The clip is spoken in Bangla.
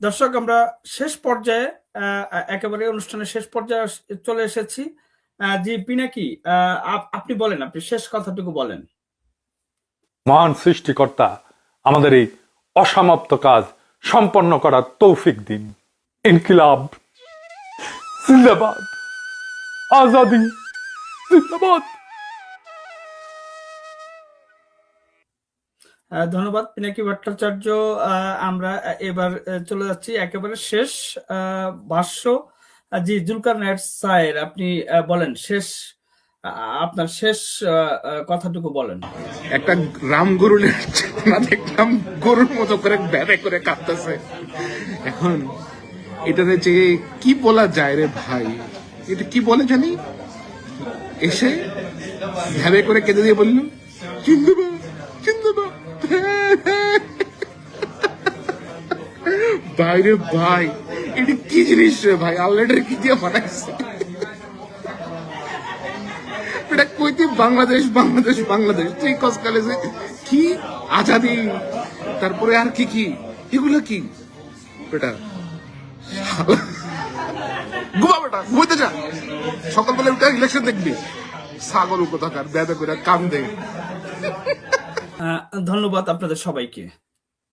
দর্শক, আমরা শেষ পর্যায়ে একেবারে অনুষ্ঠানের শেষ পর্যায়ে চলে এসেছি। জি পিনাকি, আপনি বলেন, আপনি শেষ কথাটুকু বলেন। মহান সৃষ্টিকর্তা আমাদের এই অসমাপ্ত কাজ সম্পন্ন করার তৌফিক দিন। ইনকিলাব জিন্দাবাদ, আজাদি জিন্দাবাদ। ধন্যবাদ পিনাকি ভট্টাচার্য। আমরা এবার চলে যাচ্ছি একেবারে শেষ ভাষ্য। জি জুলকার নায়ের স্যার, আপনি বলেন শেষ, আপনার শেষ কথাটুকু বলেন। একটা রাম গরু না দেখলাম গরুর মতো করে ব্যারে করে কাঁদতেছে। এখন এটাতে যে কি বলা যায় রে ভাই, এটা কি বলে জানি, এসে ভ্যাবে করে কেঁদে দিয়ে বলল জিন্দাবাদ জিন্দাবাদ। ভাই রে ভাই, এটা কি জিনিস রে ভাই, আল্লাহ কি দিয়ে বানাইছে এটা? কইতে বাংলাদেশ বাংলাদেশ বাংলাদেশ, তুই কসকালে কি আজাদি, তারপরে আর কি কি এগুলো কি বেটা? ঘুমা বেটা, ঘুমাইতে যা, সকালবেলা উঠে ইলেকশন দেখবি, ছাগল কোথাকার ব্যাধা করে কাম দে। ধন্যবাদ আপনাদের সবাইকে।